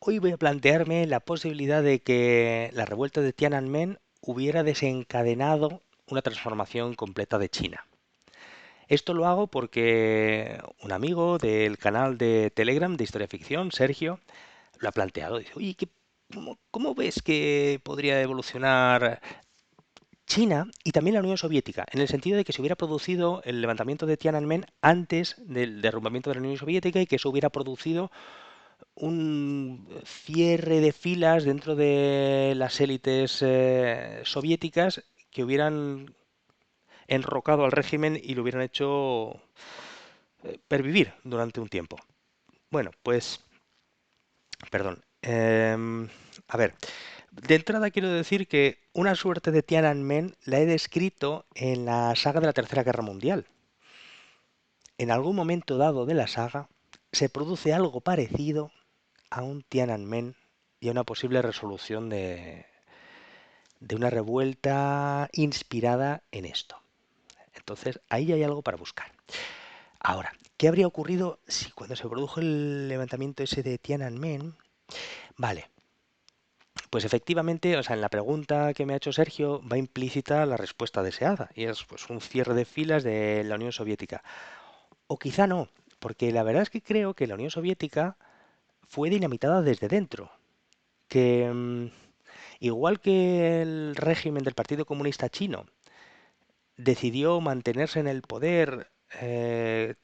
Hoy voy a plantearme la posibilidad de que la revuelta de Tiananmen hubiera desencadenado una transformación completa de China. Esto lo hago porque un amigo del canal de Telegram de Historia Ficción, Sergio, lo ha planteado. Dice, oye, ¿cómo ves que podría evolucionar China y también la Unión Soviética? En el sentido de que se hubiera producido el levantamiento de Tiananmen antes del derrumbamiento de la Unión Soviética y que eso hubiera producido un cierre de filas dentro de las élites soviéticas que hubieran enrocado al régimen y lo hubieran hecho pervivir durante un tiempo. Bueno, pues, perdón. A ver, de entrada quiero decir que una suerte de Tiananmen la he descrito en la saga de la Tercera Guerra Mundial. En algún momento dado de la saga se produce algo parecido a un Tiananmen y a una posible resolución de una revuelta inspirada en esto. Entonces, ahí hay algo para buscar. Ahora, ¿qué habría ocurrido si cuando se produjo el levantamiento ese de Tiananmen? Vale, pues efectivamente, o sea, en la pregunta que me ha hecho Sergio va implícita la respuesta deseada, y es pues un cierre de filas de la Unión Soviética. O quizá no, porque la verdad es que creo que la Unión Soviética fue dinamitada desde dentro, que igual que el régimen del Partido Comunista Chino decidió mantenerse en el poder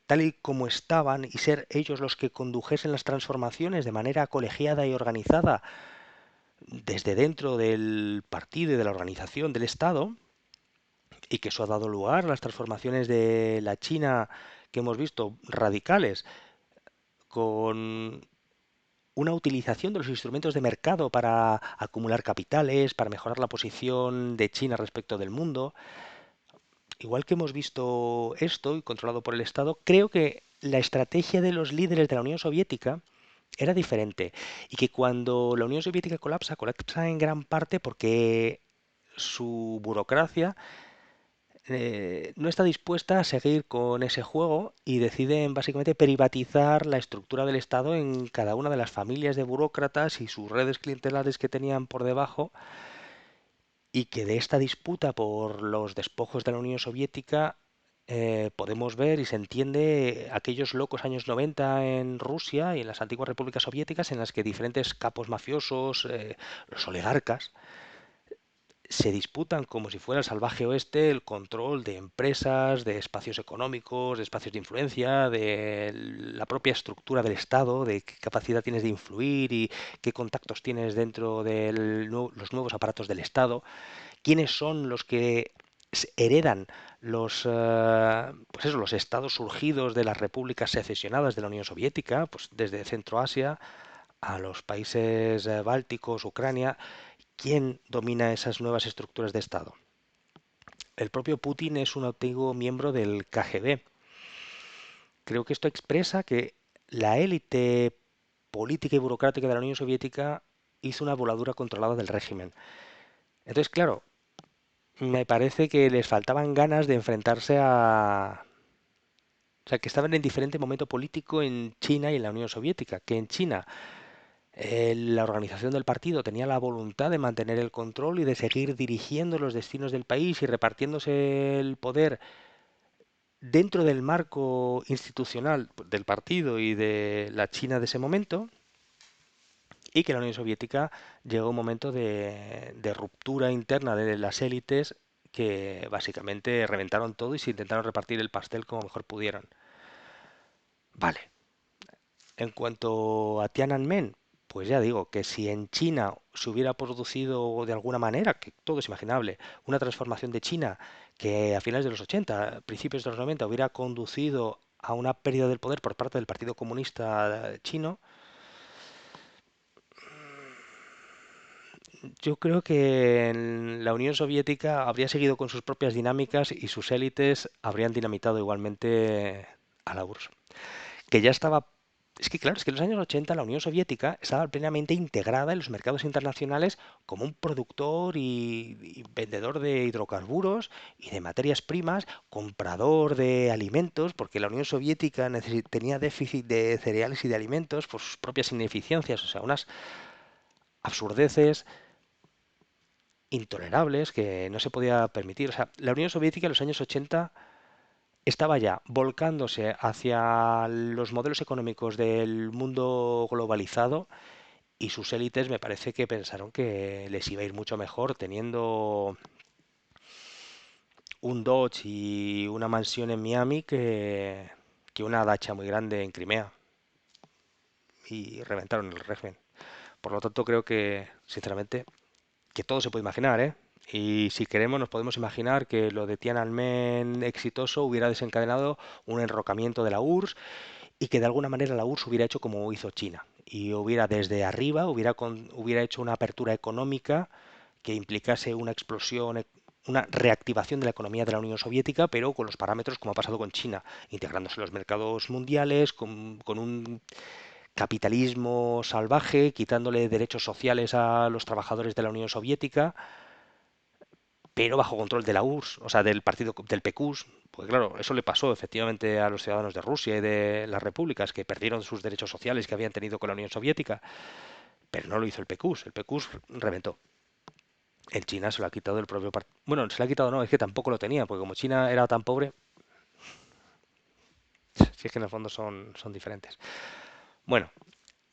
tal y como estaban y ser ellos los que condujesen las transformaciones de manera colegiada y organizada desde dentro del partido y de la organización del Estado, y que eso ha dado lugar a las transformaciones de la China que hemos visto radicales, con una utilización de los instrumentos de mercado para acumular capitales, para mejorar la posición de China respecto del mundo. Igual que hemos visto esto y controlado por el Estado, creo que la estrategia de los líderes de la Unión Soviética era diferente y que cuando la Unión Soviética colapsa, colapsa en gran parte porque su burocracia no está dispuesta a seguir con ese juego y deciden básicamente privatizar la estructura del Estado en cada una de las familias de burócratas y sus redes clientelares que tenían por debajo, y que de esta disputa por los despojos de la Unión Soviética podemos ver y se entiende aquellos locos años 90 en Rusia y en las antiguas repúblicas soviéticas en las que diferentes capos mafiosos, los oligarcas, se disputan como si fuera el salvaje oeste el control de empresas, de espacios económicos, de espacios de influencia, de la propia estructura del Estado, de qué capacidad tienes de influir y qué contactos tienes dentro de los nuevos aparatos del Estado, quiénes son los que heredan los estados surgidos de las repúblicas secesionadas de la Unión Soviética, pues desde Centroasia a los países bálticos, Ucrania. ¿Quién domina esas nuevas estructuras de Estado? El propio Putin es un antiguo miembro del KGB. Creo que esto expresa que la élite política y burocrática de la Unión Soviética hizo una voladura controlada del régimen. Entonces, claro, me parece que les faltaban ganas de enfrentarse a... O sea, que estaban en diferente momento político en China y en la Unión Soviética. Que en China la organización del partido tenía la voluntad de mantener el control y de seguir dirigiendo los destinos del país y repartiéndose el poder dentro del marco institucional del partido y de la China de ese momento, y que la Unión Soviética llegó a un momento de ruptura interna de las élites que básicamente reventaron todo y se intentaron repartir el pastel como mejor pudieron. Vale, en cuanto a Tiananmen, pues ya digo que si en China se hubiera producido de alguna manera, que todo es imaginable, una transformación de China que a finales de los 80, principios de los 90, hubiera conducido a una pérdida del poder por parte del Partido Comunista chino, yo creo que en la Unión Soviética habría seguido con sus propias dinámicas y sus élites habrían dinamitado igualmente a la URSS, que ya estaba Es que claro, es que en los años 80 la Unión Soviética estaba plenamente integrada en los mercados internacionales como un productor y vendedor de hidrocarburos y de materias primas, comprador de alimentos, porque la Unión Soviética tenía déficit de cereales y de alimentos por sus propias ineficiencias, o sea, unas absurdeces intolerables que no se podía permitir. O sea, la Unión Soviética en los años 80 estaba ya volcándose hacia los modelos económicos del mundo globalizado y sus élites me parece que pensaron que les iba a ir mucho mejor teniendo un Dodge y una mansión en Miami que una dacha muy grande en Crimea y reventaron el régimen. Por lo tanto, creo que, sinceramente, que todo se puede imaginar, ¿eh? Y si queremos, nos podemos imaginar que lo de Tiananmen exitoso hubiera desencadenado un enrocamiento de la URSS y que de alguna manera la URSS hubiera hecho como hizo China y hubiera desde arriba, hubiera hecho una apertura económica que implicase una explosión, una reactivación de la economía de la Unión Soviética, pero con los parámetros como ha pasado con China, integrándose en los mercados mundiales, con un capitalismo salvaje, quitándole derechos sociales a los trabajadores de la Unión Soviética, pero bajo control de la URSS, o sea, del partido del PQS, pues claro, eso le pasó efectivamente a los ciudadanos de Rusia y de las repúblicas que perdieron sus derechos sociales que habían tenido con la Unión Soviética, pero no lo hizo el PQS, el PQS reventó. En China se lo ha quitado el propio partido. Bueno, se lo ha quitado no, es que tampoco lo tenía, porque como China era tan pobre, si es que en el fondo son diferentes. Bueno,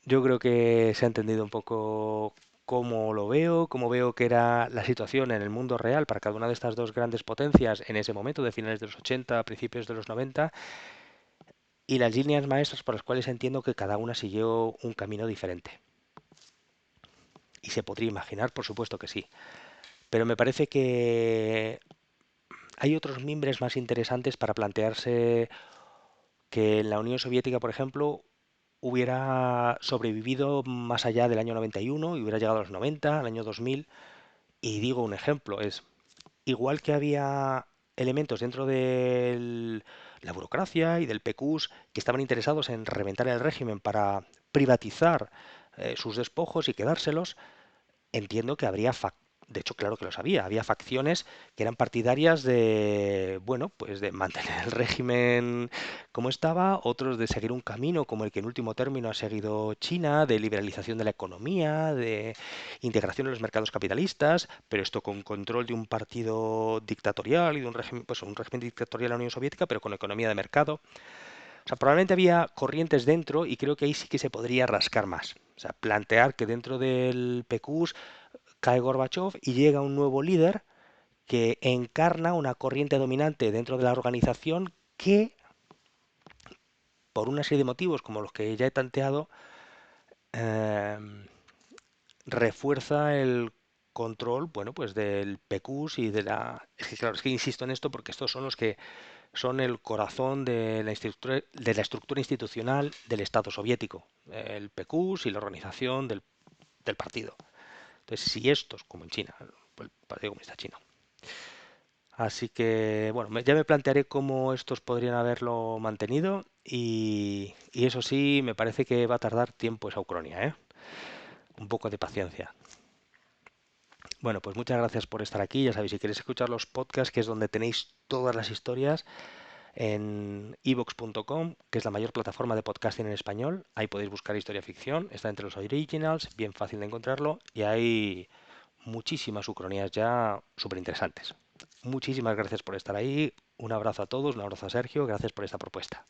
yo creo que se ha entendido un poco cómo veo que era la situación en el mundo real para cada una de estas dos grandes potencias en ese momento, de finales de los 80, principios de los 90, y las líneas maestras por las cuales entiendo que cada una siguió un camino diferente. Y se podría imaginar, por supuesto que sí. Pero me parece que hay otros mimbres más interesantes para plantearse que en la Unión Soviética, por ejemplo, hubiera sobrevivido más allá del año 91 y hubiera llegado a los 90, al año 2000. Y digo un ejemplo, es igual que había elementos dentro de la burocracia y del PQS que estaban interesados en reventar el régimen para privatizar sus despojos y quedárselos, entiendo que de hecho, claro que lo sabía, había facciones que eran partidarias de, bueno, pues de mantener el régimen como estaba, otros de seguir un camino como el que en último término ha seguido China, de liberalización de la economía, de integración en los mercados capitalistas, pero esto con control de un partido dictatorial y de un régimen, pues un régimen dictatorial de la Unión Soviética, pero con economía de mercado. O sea, probablemente había corrientes dentro y creo que ahí sí que se podría rascar más. O sea, plantear que dentro del PQS cae Gorbachev y llega un nuevo líder que encarna una corriente dominante dentro de la organización que, por una serie de motivos como los que ya he tanteado, eh, refuerza el control, bueno, pues del PQS y de la... Es que claro, es que insisto en esto porque estos son los que son el corazón de la estructura institucional del Estado soviético, el PQS y la organización del partido. Entonces, si estos, como en China, el Partido Comunista Chino, así que, bueno, ya me plantearé cómo estos podrían haberlo mantenido y eso sí, me parece que va a tardar tiempo esa Ucrania, ¿eh? Un poco de paciencia. Bueno, pues muchas gracias por estar aquí. Ya sabéis, si queréis escuchar los podcasts, que es donde tenéis todas las historias, en evox.com, que es la mayor plataforma de podcasting en español. Ahí podéis buscar historia ficción, está entre los originals, bien fácil de encontrarlo, y hay muchísimas ucronías ya súper interesantes. Muchísimas gracias por estar ahí. Un abrazo a todos, un abrazo a Sergio, gracias por esta propuesta.